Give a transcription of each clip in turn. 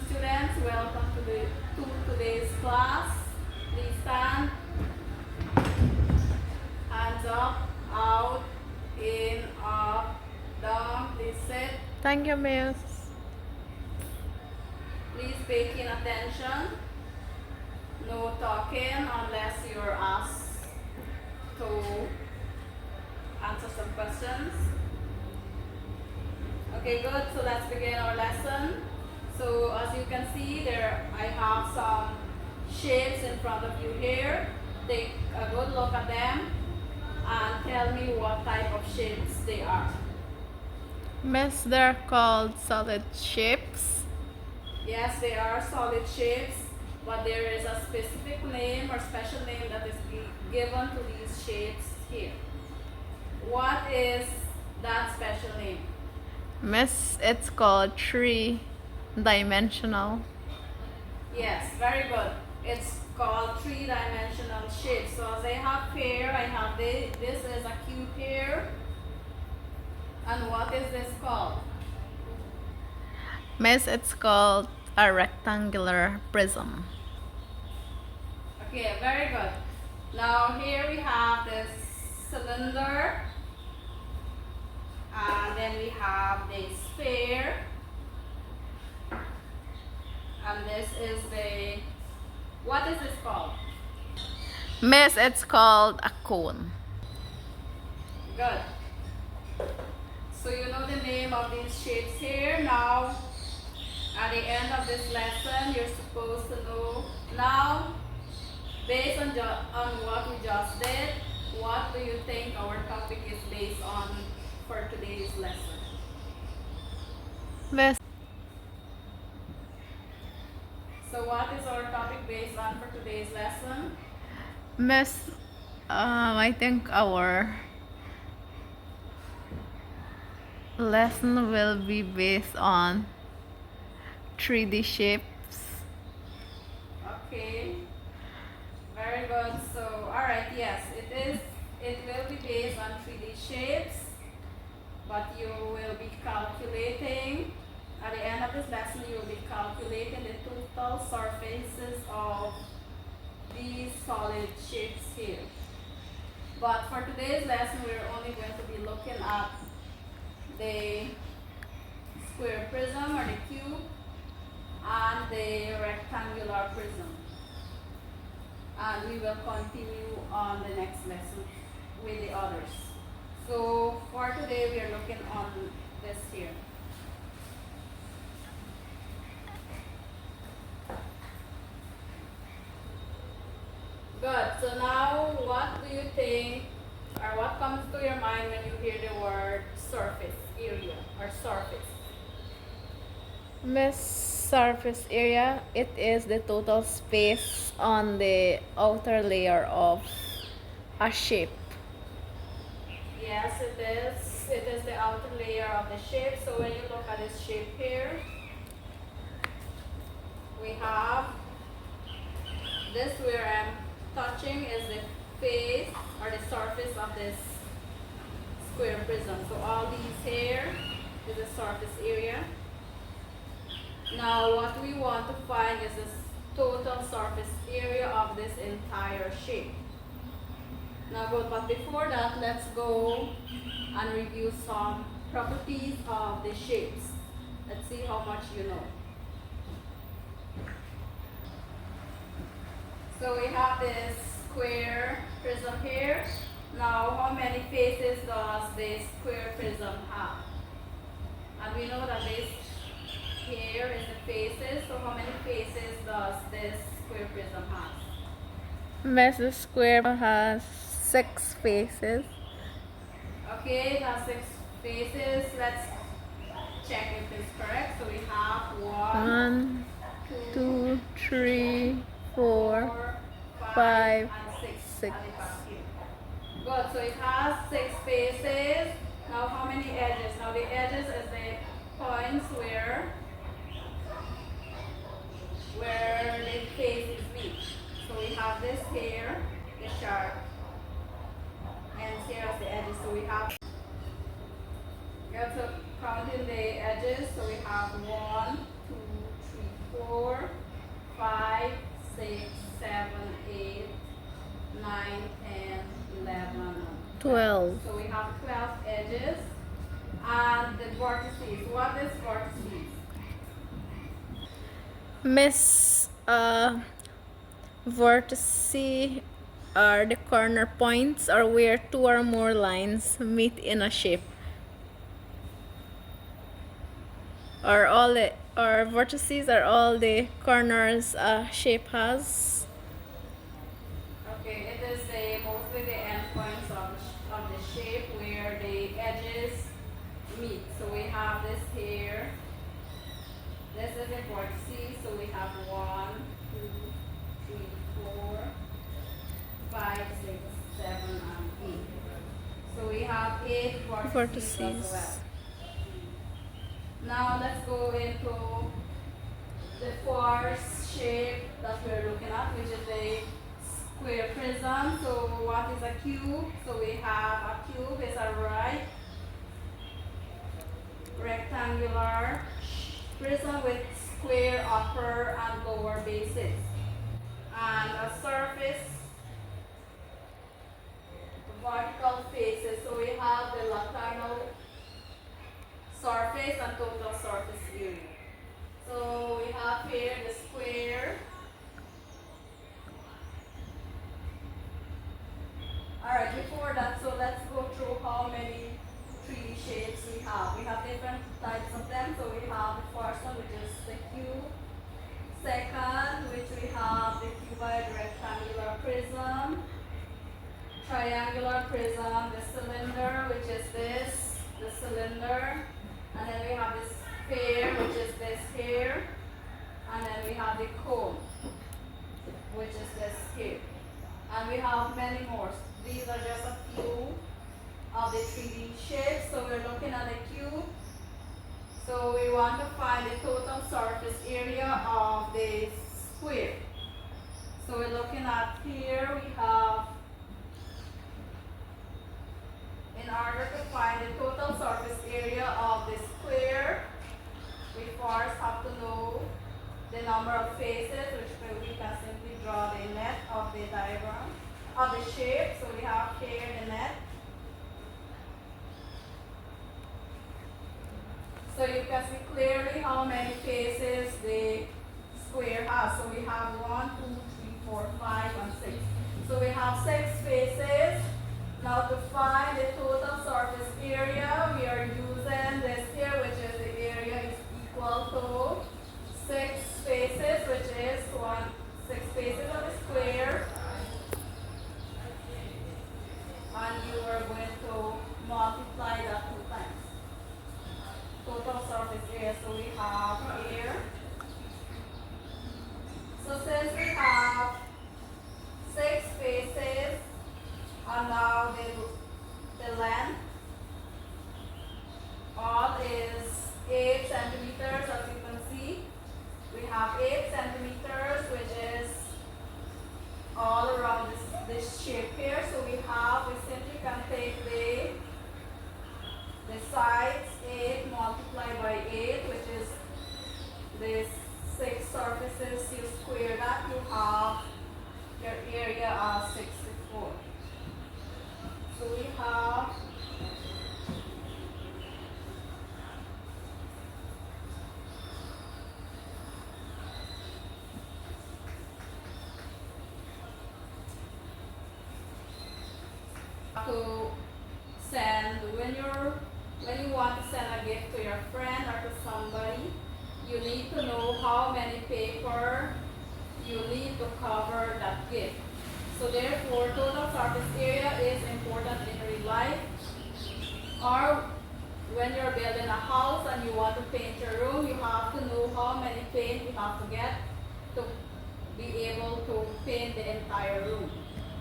students, welcome to today's class. Please stand, hands up, out, in, up, down. Please sit. Thank you, Miss. Please pay keen attention. No talking unless you're asked to answer some questions. Okay, good. So let's begin our lesson. So as you can see there, I have some shapes in front of you here. Take a good look at them and tell me what type of shapes they are. Miss, they're called solid shapes. Yes, they are solid shapes, but there is a specific name or special name that is given to these shapes here. What is that special name? Miss, it's called three-dimensional. Yes, very good. It's called three-dimensional shapes. So as I have here, I have this is a cube here. And what is this called? Miss, it's called a rectangular prism. Okay, very good. Now here we have this cylinder. And then we have the sphere. And this is the, what is this called? Miss, it's called a cone. Good. So you know the name of these shapes here. Now, at the end of this lesson, you're supposed to know. Now, based on what we just did, what do you think our topic is based on for today's lesson? Miss, So what is our topic based on for today's lesson? Miss, I think our lesson will be based on 3D shapes. Okay, very good. So, alright, yes, it will be based on 3D shapes, but you will be calculating, at the end of this lesson, you will be calculating the total surfaces of these solid shapes here. But for today's lesson, we're only going to be looking at the square prism or the cube and the rectangular prism. And we will continue on the next lesson with the others. So for today, we are looking on this here. Good. So now, what do you think, or what comes to your mind when you hear the word surface area or surface? Miss, surface area, it is the total space on the outer layer of a shape. Yes, it is. It is the outer layer of the shape. So when you look at this shape here, we have this where I'm touching is the face or the surface of this square prism. So all these here is the surface area. Now what we want to find is this total surface area of this entire shape. Now good, but before that, let's go and review some properties of the shapes. Let's see how much you know. So we have this square prism here. Now how many faces does this square prism have? And we know that this here is the faces. So how many faces does this square prism have? Miss, the square has 6 faces. Okay, it has 6 faces. Let's check if it's correct. So we have 1, 2, 3, 4, 5, and 6 6. at the back here. Good. So it has 6 faces. Now how many edges? Now the edges is the points where the faces meet. So we have this here, the sharp, and here as the edges. So we have counting the edges. So we have 1, 2, 3, 5, 6, 7, 8, 9, 10, 11, 12. So we have 12 edges. And the vertices. What is vertices? Miss, vertices are the corner points or where two or more lines meet in a shape. Or vertices are all the corners a shape has. Okay, it is mostly the endpoints of the shape where the edges meet. So we have this here. This is the vertices. So we have 1, 2, 3, 4, 5, 6, 7, and 8. So we have 8 vertices as well. Now let's go into the fourth shape that we're looking at, which is a square prism. So what is a cube? So we have a cube is a right rectangular prism with square upper and lower bases. And a surface vertical faces. So we have the laternal surface and total surface area. So we have here the square. Alright, before that, so let's go through how many 3D shapes we have. We have different types of them. So we have the first one, which is the cube. Second, which we have the cuboid rectangular prism. Triangular prism, the cylinder, which is this, the cylinder. And then we have this sphere, which is this here. And then we have the cone, which is this here. And we have many more. These are just a few of the 3D shapes. So we're looking at the cube. So we want to find the total surface area of the square. So we're looking at here, we have, in order to find the total surface area of the square, we first have to know the number of faces, which we can simply draw the net of the diagram, of the shape. So we have here the net. So you can see clearly how many faces the square has. So we have 1, 2, 3, 4, 5, and 6. So we have 6 faces. Now to find the total surface area, we are using this here, which is the area is equal to 6 faces, which is 6 faces of the square. And you are going to multiply that 2 times. Total surface area, so we have here. So since we have 6 faces, and now the length all is 8 centimeters, as you can see. We have 8 centimeters, which is all around this shape here. So we simply can take the sides 8 multiplied by 8, which is the 6 surfaces. You square that, you have your area as 64. So we have to send when you want to send a gift to your friend or to somebody, you need to know how many paper you need to cover that gift. So therefore, total surface area is important in real life. Or when you're building a house and you want to paint your room, you have to know how many paint you have to get to be able to paint the entire room.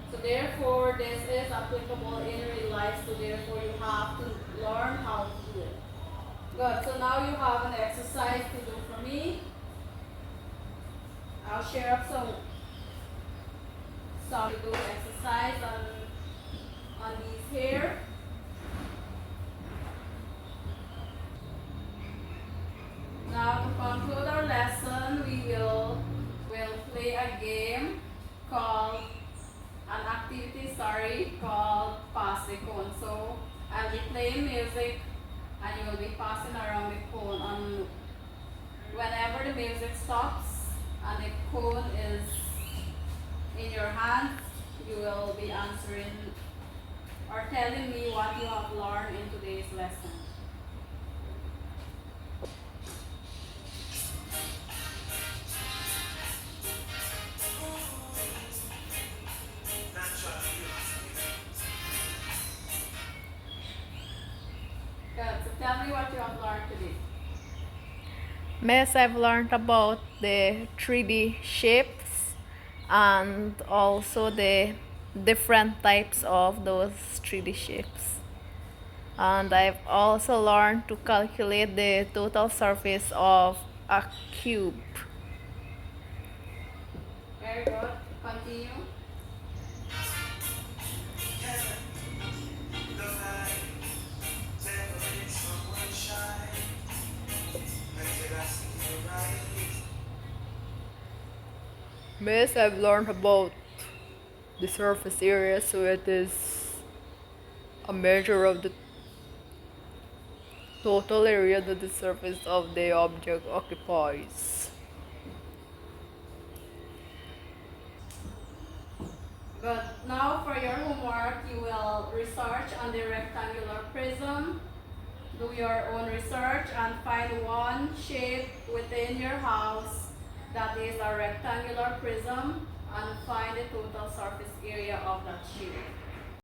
So therefore, this is applicable in real life, so therefore you have to learn how to do it. Good, so now you have an exercise to do for me. I'll share up some to do exercise on these here. Now to conclude our lesson, we'll be playing music and you will be passing around the cone. And whenever the music stops and the cone is in your hand, you will be answering or telling me what you have learned in today's lesson. Good. So tell me what you have learned today. Miss, I've learned about the 3D shapes and also the different types of those 3D shapes. And I've also learned to calculate the total surface of a cube. Very good. Continue. Miss, I've learned about the surface area, so it is a measure of the total area that the surface of the object occupies. Good. Now for your homework, you will research on the rectangular prism. Do your own research and find one shape within your house that is a rectangular prism and find the total surface area of that shape.